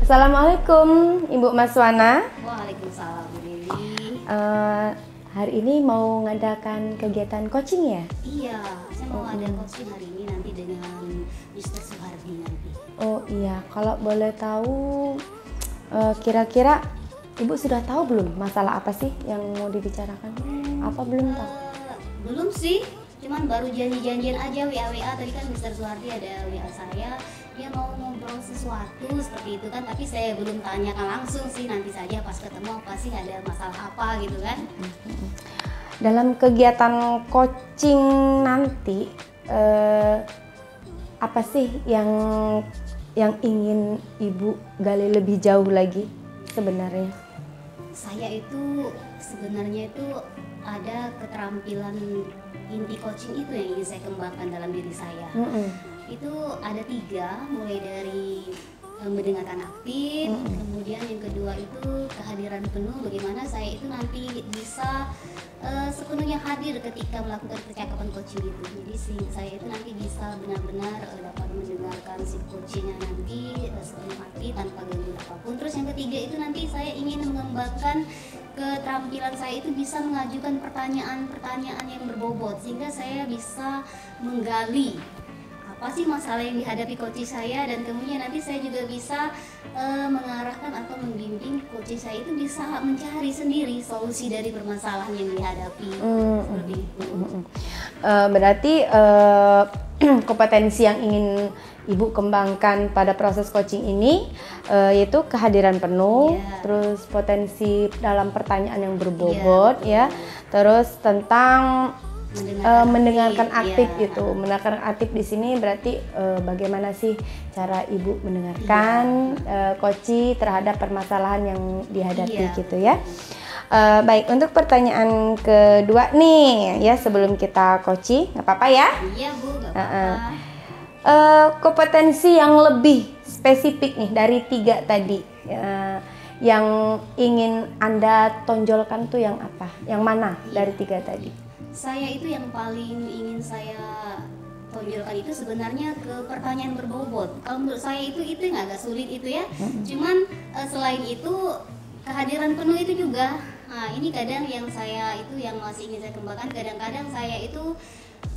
Assalamualaikum Ibu Maswana. Waalaikumsalam Bu Lili. Hari ini mau ngadakan kegiatan coaching ya? Iya, saya mau ada coaching hari ini nanti dengan Mr. Suhardi nanti. Oh iya, kalau boleh tahu kira-kira Ibu sudah tahu belum masalah apa sih yang mau dibicarakan? Apa belum tahu? Belum sih, cuman baru janjian aja WA tadi kan Mr. Suhardi ada WA saya. Dia mau ngobrol sesuatu seperti itu kan, tapi saya belum tanyakan langsung sih, nanti saja pas ketemu apa sih ada masalah apa gitu kan. Dalam kegiatan coaching nanti apa sih yang ingin Ibu gali lebih jauh lagi sebenarnya? Saya itu sebenarnya itu ada keterampilan inti coaching itu yang ingin saya kembangkan dalam diri saya. Itu ada 3, mulai dari mendengarkan aktif, kemudian yang kedua itu kehadiran penuh, bagaimana saya itu nanti bisa sepenuhnya hadir ketika melakukan percakapan coaching itu. Jadi saya itu nanti bisa benar-benar dapat mendengarkan si coachingnya nanti sepenuh hati tanpa gangguan apapun. Terus yang ketiga itu nanti saya ingin mengembangkan keterampilan saya itu bisa mengajukan pertanyaan-pertanyaan yang berbobot, sehingga saya bisa menggali apa sih masalah yang dihadapi coach saya, dan kemudian nanti saya juga bisa mengarahkan atau membimbing coach saya itu bisa mencari sendiri solusi dari permasalahan yang dihadapi. Seperti itu. Berarti kompetensi yang ingin Ibu kembangkan pada proses coaching ini yaitu kehadiran penuh, terus potensi dalam pertanyaan yang berbobot, ya, terus tentang mendengarkan aktif gitu. Mendengarkan aktif di sini berarti bagaimana sih cara Ibu mendengarkan coach terhadap permasalahan yang dihadapi gitu ya. Baik, untuk pertanyaan kedua nih ya, sebelum kita coaching, nggak apa-apa ya? Iya Bu, nggak apa-apa. Kompetensi yang lebih spesifik nih dari 3 tadi yang ingin Anda tonjolkan tuh yang apa? Yang mana dari 3 tadi? Saya itu yang paling ingin saya tonjolkan itu sebenarnya ke pertanyaan berbobot. Kalau menurut saya itu yang agak sulit itu ya. Cuman selain itu kehadiran penuh itu juga. Nah, ini kadang yang saya itu yang masih ingin saya kembangkan. Kadang-kadang saya itu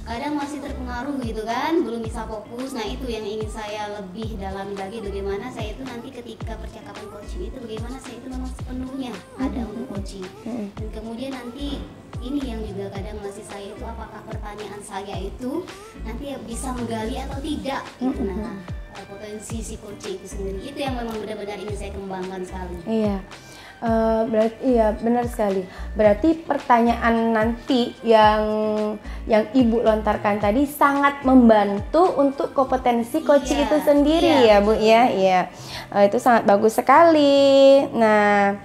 masih terpengaruh gitu kan, belum bisa fokus. Nah, itu yang ingin saya lebih dalami lagi, bagaimana saya itu nanti ketika percakapan coaching itu bagaimana saya itu memang sepenuhnya ada untuk coaching. Dan kemudian nanti ini yang juga kadang masih saya itu, apakah pertanyaan saya itu nanti bisa menggali atau tidak gitu. Nah, potensi si coaching itu sendiri itu yang memang benar-benar ingin saya kembangkan sekali. Iya. Berarti iya benar sekali. Berarti pertanyaan nanti yang Ibu lontarkan tadi sangat membantu untuk kompetensi coaching itu sendiri ya Bu ya. Iya. Itu sangat bagus sekali. Nah,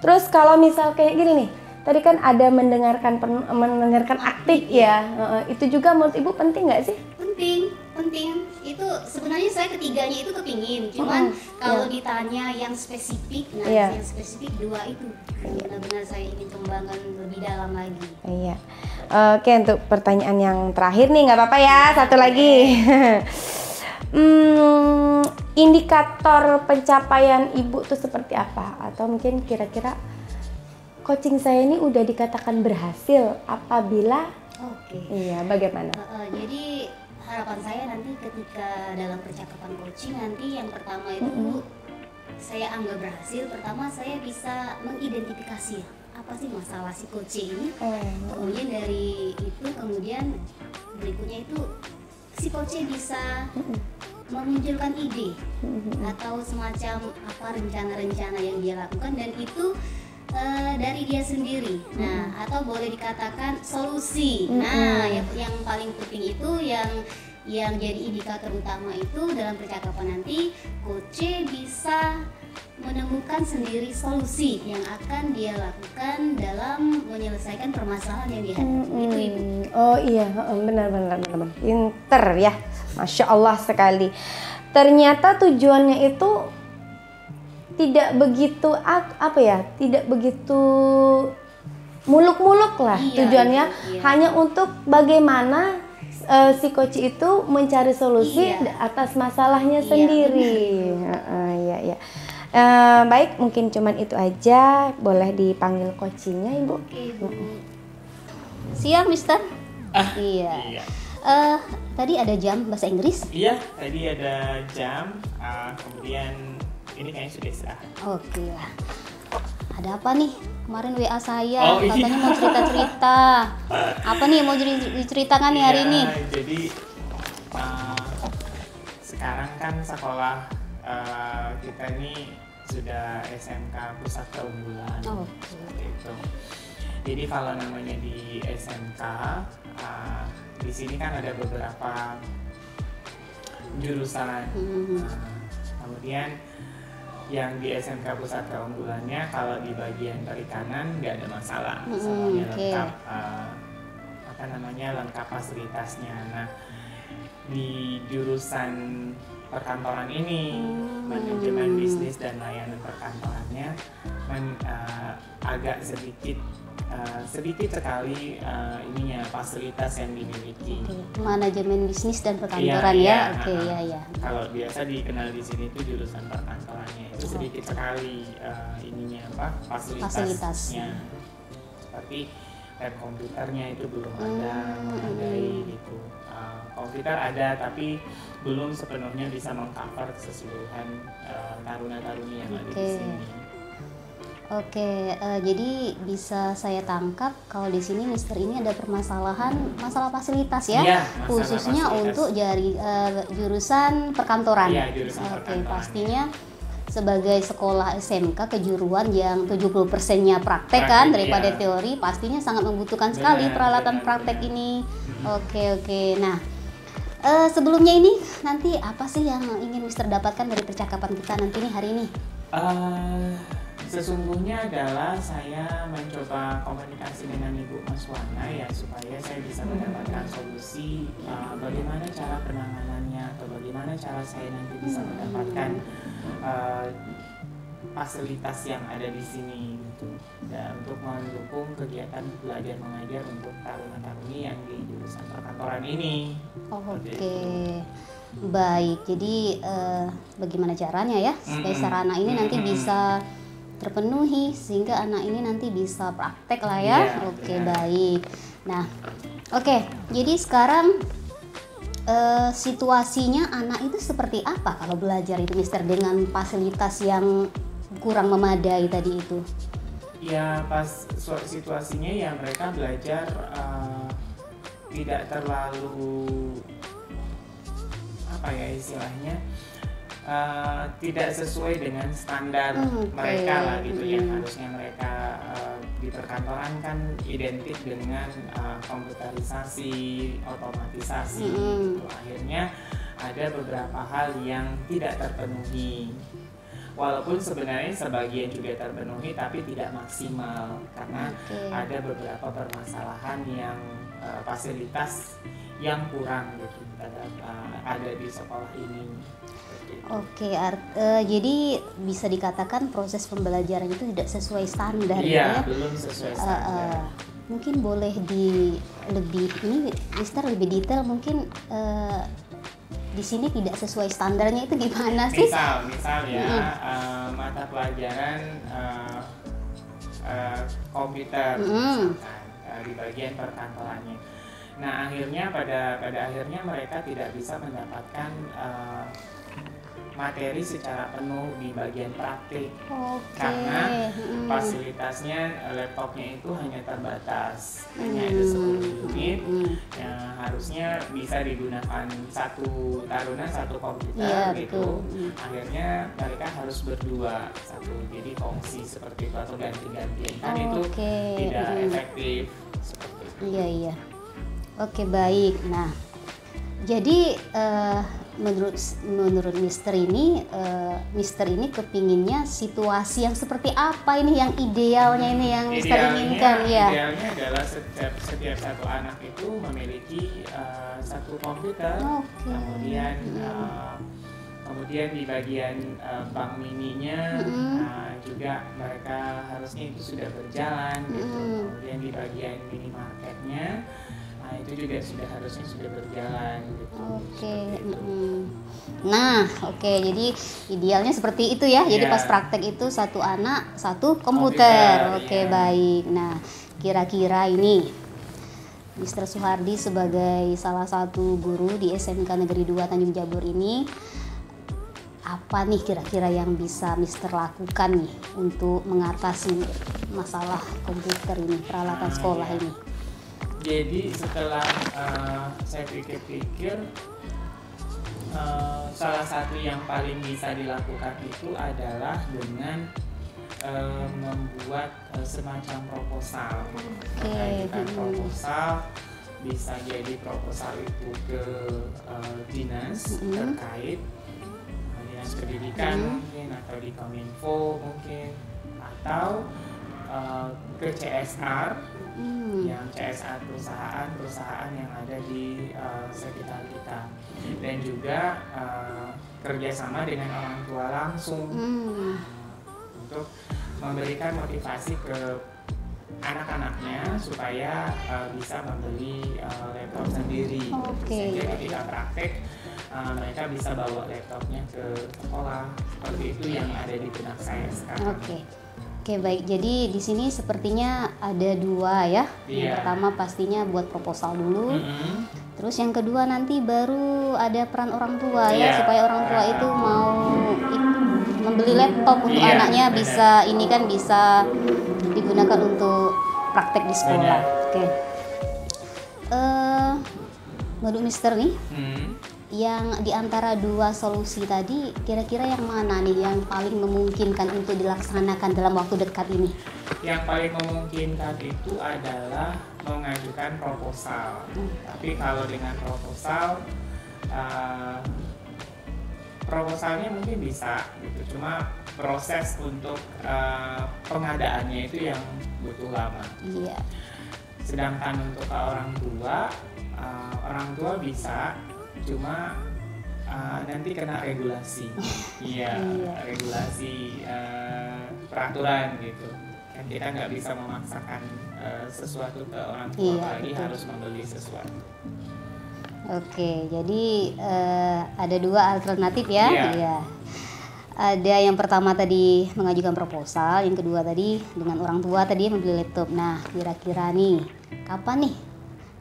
terus kalau misal kayak gini nih, tadi kan ada mendengarkan aktif ya. Itu juga menurut Ibu penting nggak sih? Penting. Itu sebenarnya saya ketiganya itu kepingin. Cuman kalau ditanya yang spesifik, nah yang spesifik 2 itu benar-benar saya ingin kembangkan lebih dalam lagi. Iya. Oke, untuk pertanyaan yang terakhir nih, nggak apa-apa ya, satu lagi. Indikator pencapaian Ibu tuh seperti apa? Atau mungkin kira-kira coaching saya ini udah dikatakan berhasil apabila iya, bagaimana? Jadi harapan saya nanti ketika dalam percakapan coaching nanti yang pertama itu saya anggap berhasil. Pertama saya bisa mengidentifikasi apa sih masalah si coaching ini. Kemudian dari itu kemudian berikutnya itu si coaching bisa memunculkan ide atau semacam apa rencana-rencana yang dia lakukan, dan itu dari dia sendiri. Nah, atau boleh dikatakan solusi. Nah, yang paling penting itu yang jadi indikator utama itu dalam percakapan nanti coach bisa menemukan sendiri solusi yang akan dia lakukan dalam menyelesaikan permasalahan yang dihadapi. Itu Ibu. Oh iya, benar. Pinter ya, Masya Allah sekali. Ternyata tujuannya itu tidak begitu tidak begitu muluk-muluk lah. Tujuannya hanya untuk bagaimana si coach itu mencari solusi atas masalahnya sendiri. Iya. Baik, mungkin cuman itu aja. Boleh dipanggil coachingnya, Ibu. Oke, Bu. Siap, Mister? Iya. Tadi ada jam bahasa Inggris? Iya, tadi ada jam, kemudian ini kayaknya sudah istirahat. Oke lah. Ada apa nih? Kemarin WA saya, Oh, katanya iya. mau cerita-cerita. Apa nih mau diceritakan nih hari ini? Jadi sekarang kan sekolah kita ini sudah SMK Pusat Keunggulan. Seperti itu. Jadi kalau namanya di SMK, di sini kan ada beberapa jurusan. Kemudian yang di SMK Pusat Keunggulannya kalau di bagian perikanan nggak ada masalah, semuanya lengkap, lengkap fasilitasnya. Nah, di jurusan perkantoran ini, manajemen bisnis dan layanan perkantorannya agak sedikit sekali fasilitas yang dimiliki. Manajemen bisnis dan perkantoran ya. Kalau biasa dikenal di sini itu jurusan perkantorannya itu sedikit sekali fasilitasnya. Seperti lab komputernya itu belum ada memadai gitu. Komputer ada tapi belum sepenuhnya bisa mengcover keseluruhan taruna-taruni yang ada di sini. Oke, jadi bisa saya tangkap kalau di sini Mister ini ada masalah fasilitas ya, khususnya fasilitas. Untuk jurusan perkantoran. Iya, jurusan perkantoran. Pastinya sebagai sekolah SMK kejuruan yang 70%-nya praktek kan daripada teori, pastinya sangat membutuhkan sekali peralatan praktek ini. Oke. Nah, sebelumnya ini nanti apa sih yang ingin Mister dapatkan dari percakapan kita nanti nih hari ini? Sesungguhnya adalah saya mencoba komunikasi dengan Ibu Maswana ya, supaya saya bisa mendapatkan solusi bagaimana cara penanganannya atau bagaimana cara saya nanti bisa mendapatkan fasilitas yang ada di sini gitu. Dan untuk mendukung kegiatan belajar mengajar untuk taruna-taruni yang di jurusan perkantoran ini. Baik, jadi bagaimana caranya ya supaya sarana ini nanti bisa terpenuhi sehingga anak ini nanti bisa praktek lah ya. Baik. Nah, jadi sekarang situasinya anak itu seperti apa kalau belajar itu Mister dengan fasilitas yang kurang memadai tadi itu? Ya, pas situasinya ya mereka belajar tidak terlalu istilahnya tidak sesuai dengan standar mereka lah gitu yang harusnya mereka di perkantoran kan identik dengan komputerisasi, otomatisasi gitu. Akhirnya ada beberapa hal yang tidak terpenuhi, walaupun sebenarnya sebagian juga terpenuhi tapi tidak maksimal karena ada beberapa permasalahan yang fasilitas yang kurang gitu ada di sekolah ini. Jadi bisa dikatakan proses pembelajaran itu tidak sesuai standar ya? Belum sesuai standar. Mungkin boleh Mister lebih detail mungkin di sini tidak sesuai standarnya itu gimana sih? Misal ya mata pelajaran komputer di bagian perkantorannya. Nah, akhirnya pada akhirnya mereka tidak bisa mendapatkan materi secara penuh di bagian praktik karena fasilitasnya laptopnya itu hanya terbatas, hanya ada 10 unit yang harusnya bisa digunakan satu taruna satu komputer gitu. Akhirnya mereka harus berdua jadi kongsi seperti itu atau ganti-gantian kan itu tidak efektif seperti itu. Iya. Baik. Nah, jadi menurut Mister ini kepinginnya situasi yang seperti apa ini yang idealnya ini yang Mister inginkan ya? Idealnya adalah setiap satu anak itu memiliki satu komputer, kemudian di bagian bank mininya juga mereka harusnya itu sudah berjalan gitu. Kemudian di bagian minimarketnya Nah, itu juga harusnya sudah berjalan gitu. Oke. Nah, oke. Jadi idealnya seperti itu ya. Jadi pas praktek itu satu anak, satu komputer. Oke, baik. Nah, kira-kira ini Mr. Suhardi sebagai salah satu guru di SMK Negeri 2 Tanjung Jabur ini, apa nih kira-kira yang bisa Mr. lakukan nih untuk mengatasi masalah komputer ini, peralatan sekolah ini? Jadi setelah saya pikir-pikir, salah satu yang paling bisa dilakukan itu adalah dengan membuat semacam proposal. Mengajukan proposal, bisa jadi proposal itu ke dinas terkait, dinas pendidikan mungkin, atau di Kominfo mungkin, atau ke CSR, yang CSR perusahaan yang ada di sekitar kita, dan juga kerjasama dengan orang tua langsung untuk memberikan motivasi ke anak-anaknya supaya bisa membeli laptop sendiri. Sehingga ketika praktek mereka bisa bawa laptopnya ke sekolah. Seperti itu yang ada di benak saya sekarang. Oke, baik. Jadi di sini sepertinya ada dua ya. Yang pertama pastinya buat proposal dulu. Terus yang kedua nanti baru ada peran orang tua ya, supaya orang tua itu mau membeli laptop untuk anaknya, bisa ini kan bisa digunakan untuk praktek di sekolah. Oke. Menurut Mister nih, yang diantara dua solusi tadi, kira-kira yang mana nih yang paling memungkinkan untuk dilaksanakan dalam waktu dekat ini? Yang paling memungkinkan itu adalah mengajukan proposal. Tapi kalau dengan proposal, proposalnya mungkin bisa gitu, cuma proses untuk pengadaannya itu yang butuh lama. Sedangkan untuk orang tua bisa, cuma nanti kena regulasi. Regulasi peraturan gitu. Kan kita nggak bisa memaksakan sesuatu ke orang tua, lagi harus membeli sesuatu. Oke, jadi ada dua alternatif ya. Ada yang pertama tadi mengajukan proposal, yang kedua tadi dengan orang tua tadi membeli laptop. Nah, kira-kira nih kapan nih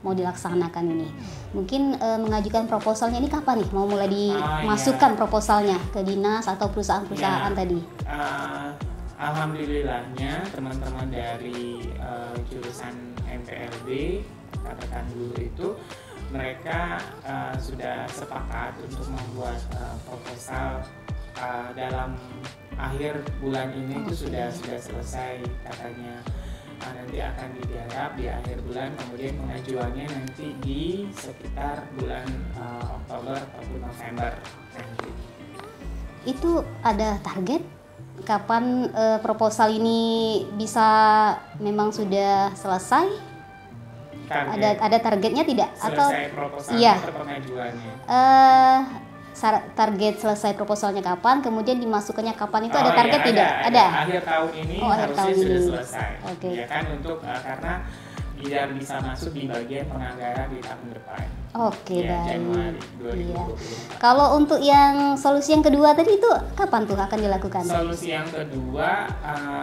mau dilaksanakan ini? Mungkin mengajukan proposalnya ini kapan nih mau mulai dimasukkan proposalnya ke dinas atau perusahaan-perusahaan tadi? Alhamdulillahnya teman-teman dari jurusan MPLB, katakan dulu itu, mereka sudah sepakat untuk membuat proposal dalam akhir bulan ini itu sudah selesai katanya. Nanti akan digarap di akhir bulan, kemudian pengajuannya nanti di sekitar bulan Oktober ataupun November nanti. Itu ada target kapan proposal ini bisa memang sudah selesai? Ada targetnya tidak? Selesai proposalnya atau pengajuannya? Target selesai proposalnya kapan, kemudian dimasukkannya kapan, itu ada target tidak? Ada. Akhir tahun ini harusnya sudah selesai. Ya kan, untuk karena biar bisa masuk di bagian penganggaran di tahun depan. Baik. Januari 2020. Kalau untuk yang solusi yang kedua tadi itu kapan tuh akan dilakukan? Solusi yang kedua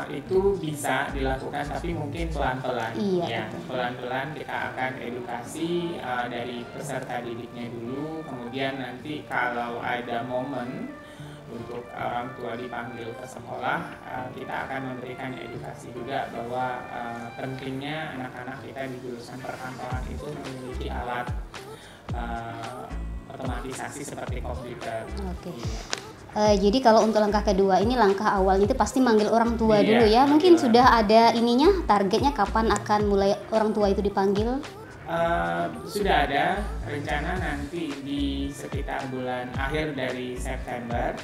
itu bisa dilakukan, tapi mungkin pelan-pelan. Pelan-pelan kita akan edukasi dari peserta didiknya dulu, kemudian nanti kalau ada momen untuk orang tua dipanggil ke sekolah, kita akan memberikan edukasi juga bahwa pentingnya anak-anak kita di jurusan perkantoran itu memiliki alat otomatisasi seperti komputer. Jadi kalau untuk langkah kedua ini, langkah awalnya itu pasti manggil orang tua dulu ya. Mungkin sudah ada ininya, targetnya kapan akan mulai orang tua itu dipanggil? Sudah ada rencana nanti di sekitar bulan akhir dari September.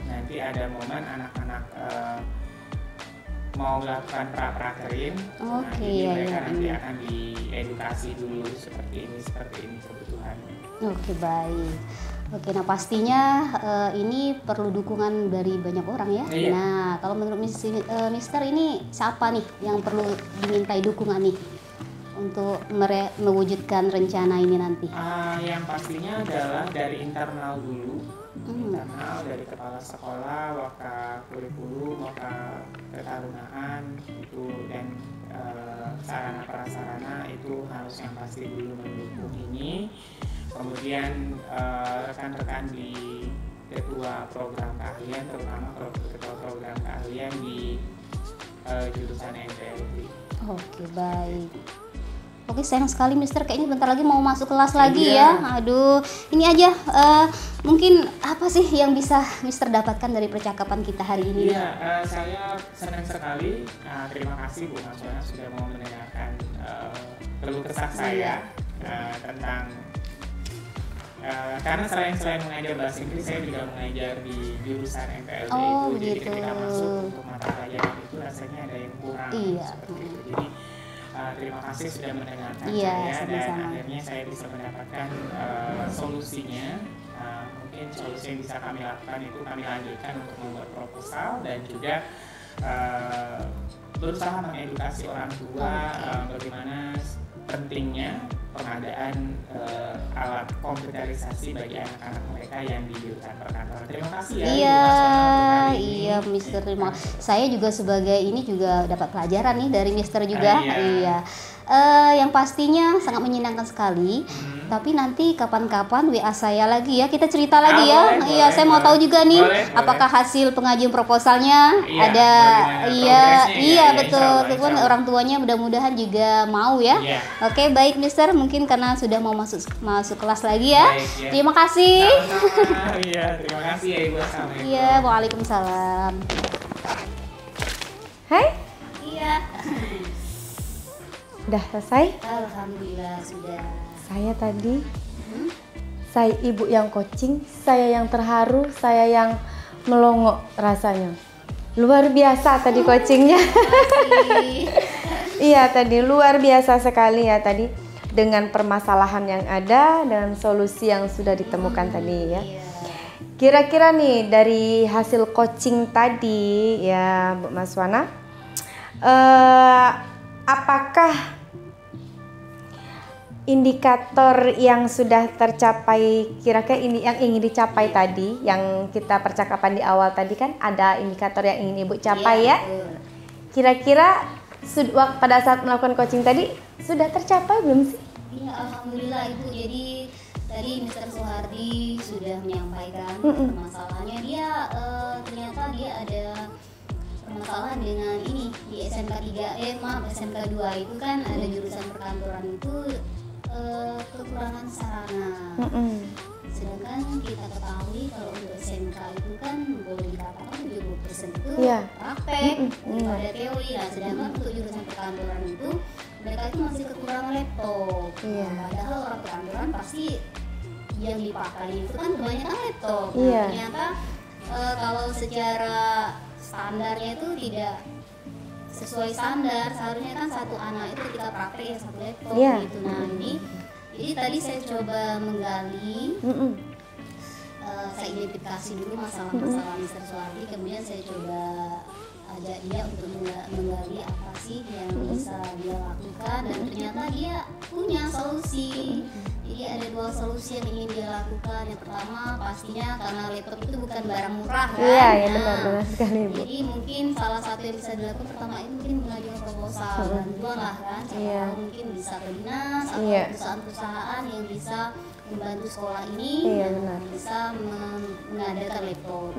Nanti ada momen anak-anak mau melakukan prakerin. Mereka nanti akan diedukasi dulu seperti ini kebutuhannya. Baik. Nah pastinya ini perlu dukungan dari banyak orang ya. Nah kalau menurut Mister ini siapa nih yang perlu dimintai dukungan nih untuk mewujudkan rencana ini nanti? Yang pastinya adalah dari internal dulu, internal dari kepala sekolah, waka kurikulum, waka ketarunaan itu, dan sarana prasarana itu harus yang pasti dulu mendukung ini. Kemudian rekan-rekan di ketua program keahlian, terutama ketua program keahlian di jurusan NPLB. Oke, baik. Oke, sayang sekali Mister, kayaknya bentar lagi mau masuk kelas lagi ya. Aduh, ini aja mungkin apa sih yang bisa Mister dapatkan dari percakapan kita hari ini? Iya, saya senang sekali. Terima kasih Bu Maswana sudah mau mendengarkan keluh kesah saya tentang karena selain mengajar bahasa Inggris, saya juga mengajar di jurusan MPLB itu. Jadi ketika masuk untuk mata pelajaran itu rasanya ada yang kurang seperti itu. Jadi terima kasih sudah mendengarkan saya, dan akhirnya saya bisa mendapatkan solusinya. Mungkin solusi yang bisa kami lakukan itu kami lanjutkan untuk membuat proposal dan juga berusaha mengedukasi orang tua bagaimana pentingnya pengadaan alat komputerisasi bagi anak-anak mereka yang di jurusan perkantoran. Terima kasih ya. Iya, Mister. Saya juga sebagai ini juga dapat pelajaran nih dari Mister juga. Iya. Yang pastinya sangat menyenangkan sekali. Tapi nanti kapan-kapan WA saya lagi ya, kita cerita lagi ya. Iya, saya mau tahu juga nih apakah hasil pengajuan proposalnya ada. Iya, betul. Itu kan orang tuanya mudah-mudahan juga mau ya. Oke, baik Mister, mungkin karena sudah mau masuk kelas lagi ya. Terima kasih. Iya, terima kasih ya Ibu. Assalamualaikum. Iya, waalaikumsalam. Hai. Iya. Udah selesai? Alhamdulillah sudah. Saya tadi, saya ibu yang coaching, saya yang terharu, saya yang melongo rasanya. Luar biasa tadi coachingnya. Iya tadi luar biasa sekali ya tadi, dengan permasalahan yang ada dan solusi yang sudah ditemukan tadi ya. Kira-kira nih dari hasil coaching tadi ya Bu Maswana, apakah indikator yang sudah tercapai, kira-kira ini yang ingin dicapai tadi, yang kita percakapan di awal tadi kan ada indikator yang ingin Ibu capai ya? Kira-kira pada saat melakukan coaching tadi sudah tercapai belum sih? Iya, alhamdulillah Ibu. Jadi tadi Mr. Soehardi sudah menyampaikan permasalahannya. Dia ternyata dia ada permasalahan dengan ini di SMK 3, SMK 2 itu kan ada jurusan perkantoran itu kekurangan sarana. Sedangkan kita ketahui kalau untuk SMK itu kan boleh dikatakan 70% itu praktek daripada teori. Nah, sedangkan untuk jurusan perkantoran itu mereka itu masih kekurangan laptop. Padahal orang perkantoran pasti yang dipakai itu kan kebanyakan laptop. Ternyata kalau secara standarnya itu tidak sesuai standar, seharusnya kan satu anak itu ketika praktek ya satu laptop gitu. Nah ini, jadi tadi saya coba menggali, saya identifikasi dulu masalah-masalah Mr. Soehardi, kemudian saya coba ajak dia untuk menggali apa sih yang bisa dia lakukan, dan ternyata dia punya solusi. Jadi ada dua solusi yang ingin dia lakukan. Yang pertama pastinya karena laptop itu bukan barang murah kan. Iya, benar sekali Bu. Jadi mungkin salah satu yang bisa dilakukan pertama itu mungkin mengajukan proposal bantuan lah kan. Mungkin bisa ke dinas atau perusahaan-perusahaan yang bisa membantu sekolah ini bisa mengadakan laptop.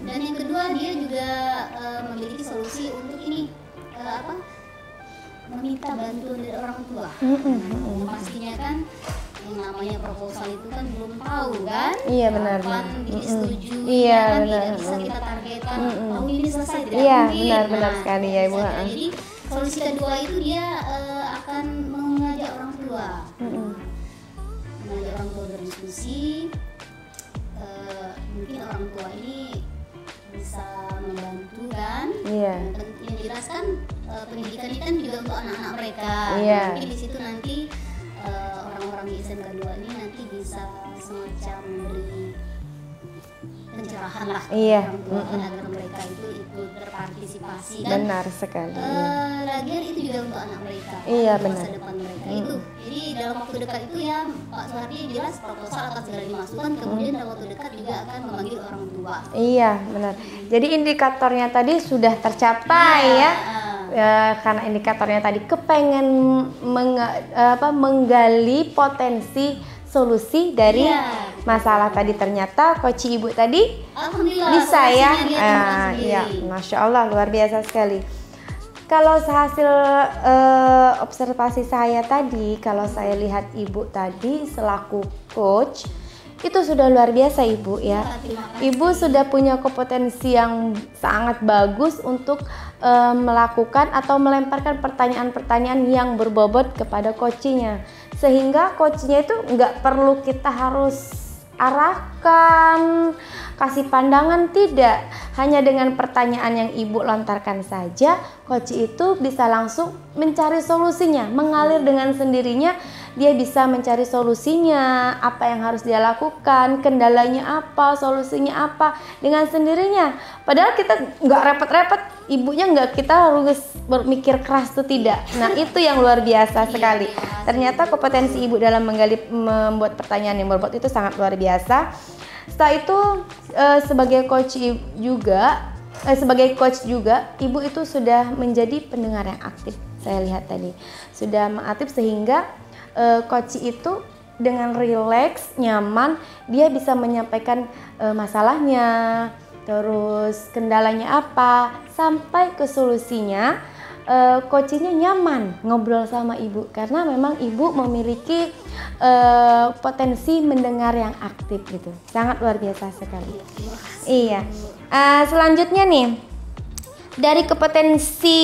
Dan yang kedua dia juga memiliki solusi untuk ini meminta bantuan dari orang tua. Pastinya kan yang namanya proposal itu kan belum tahu kan, kapan disetujui, kan tidak bisa kita targetkan tahun ini selesai, tidak mungkin. Benar sekali ya Ibu. Jadi solusi kedua itu dia akan mengajak orang tua, mengajak orang tua berdiskusi. Mungkin orang tua ini bisa membantu kan. Yang jelas kan pendidikan ini kan juga untuk anak-anak mereka. Mungkin di situ nanti orang-orang di SMK 2 ini nanti bisa semacam memberi pencerahan lah Iya. orang tua agar mereka itu ikut berpartisipasi kan. Benar sekali. Lagian itu juga untuk anak mereka, Iya, untuk benar. masa depan mereka itu. Jadi dalam waktu dekat itu ya Pak Soehardi jelas proposal akan segera dimasukkan, kemudian dalam waktu dekat juga akan memanggil orang tua. Iya, benar. Jadi indikatornya tadi sudah tercapai ya. Karena indikatornya tadi kepengen menggali potensi solusi dari masalah tadi, ternyata Koci Ibu tadi Alhamdulillah bisa ya. solusinya dia temukan sendiri. Ya, Masya Allah, luar biasa sekali. Kalau hasil observasi saya tadi, kalau saya lihat Ibu tadi selaku coach, itu sudah luar biasa Ibu ya. Ibu sudah punya kompetensi yang sangat bagus untuk melakukan atau melemparkan pertanyaan-pertanyaan yang berbobot kepada coachnya, sehingga coachnya itu nggak perlu kita harus arahkan, kasih pandangan, tidak. Hanya dengan pertanyaan yang Ibu lontarkan saja, coach itu bisa langsung mencari solusinya, mengalir dengan sendirinya. Dia bisa mencari solusinya, apa yang harus dia lakukan, kendalanya apa, solusinya apa, dengan sendirinya. Padahal kita nggak repot-repot, ibunya nggak kita harus berpikir keras tuh, tidak. Nah itu yang luar biasa sekali. Ternyata kompetensi Ibu dalam membuat pertanyaan yang berbobot itu sangat luar biasa. Setelah itu sebagai coach juga, Ibu itu sudah menjadi pendengar yang aktif. Saya lihat tadi sudah aktif sehingga coach itu dengan rileks, nyaman, dia bisa menyampaikan masalahnya, terus kendalanya apa, sampai ke solusinya. Coachnya nyaman ngobrol sama Ibu karena memang Ibu memiliki potensi mendengar yang aktif gitu, sangat luar biasa sekali. Iya. Selanjutnya nih, dari kompetensi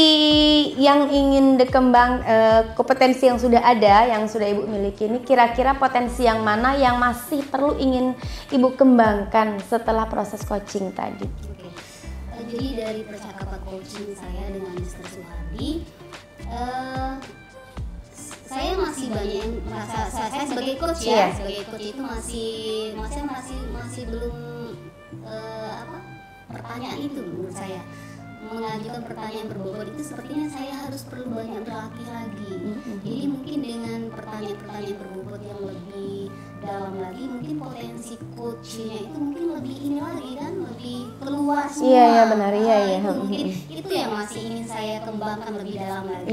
yang ingin dikembang, kompetensi yang sudah ada, yang sudah Ibu miliki ini, kira-kira potensi yang mana yang masih perlu ingin Ibu kembangkan setelah proses coaching tadi? Jadi dari percakapan coaching saya dengan Mr. Soehardi, saya masih banyak yang merasa, saya sebagai coach ya, sebagai coach itu masih belum pertanyaan itu menurut saya. Mengajukan pertanyaan berbobot itu sepertinya saya harus perlu banyak berlatih lagi. Jadi mungkin dengan pertanyaan-pertanyaan berbobot yang lebih dalam lagi, mungkin potensi coachnya itu mungkin lebih ini lagi kan, lebih keluar semua. Iya benar, iya. Mungkin itu yang masih ingin saya kembangkan lebih dalam lagi.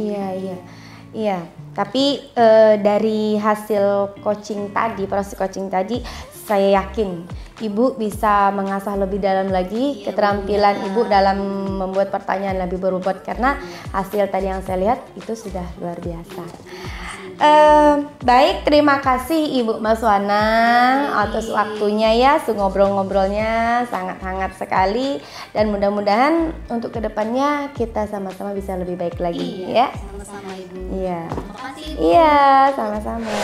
Iya. Tapi dari hasil coaching tadi, proses coaching tadi, saya yakin Ibu bisa mengasah lebih dalam lagi keterampilan Ibu dalam membuat pertanyaan lebih berbobot, karena hasil tadi yang saya lihat itu sudah luar biasa. Baik, terima kasih Ibu Maswana atas waktunya ya, ngobrol-ngobrolnya sangat hangat sekali, dan mudah-mudahan untuk kedepannya kita sama-sama bisa lebih baik lagi ya. Sama-sama Ibu. Iya. Terima kasih Ibu. Iya, sama-sama.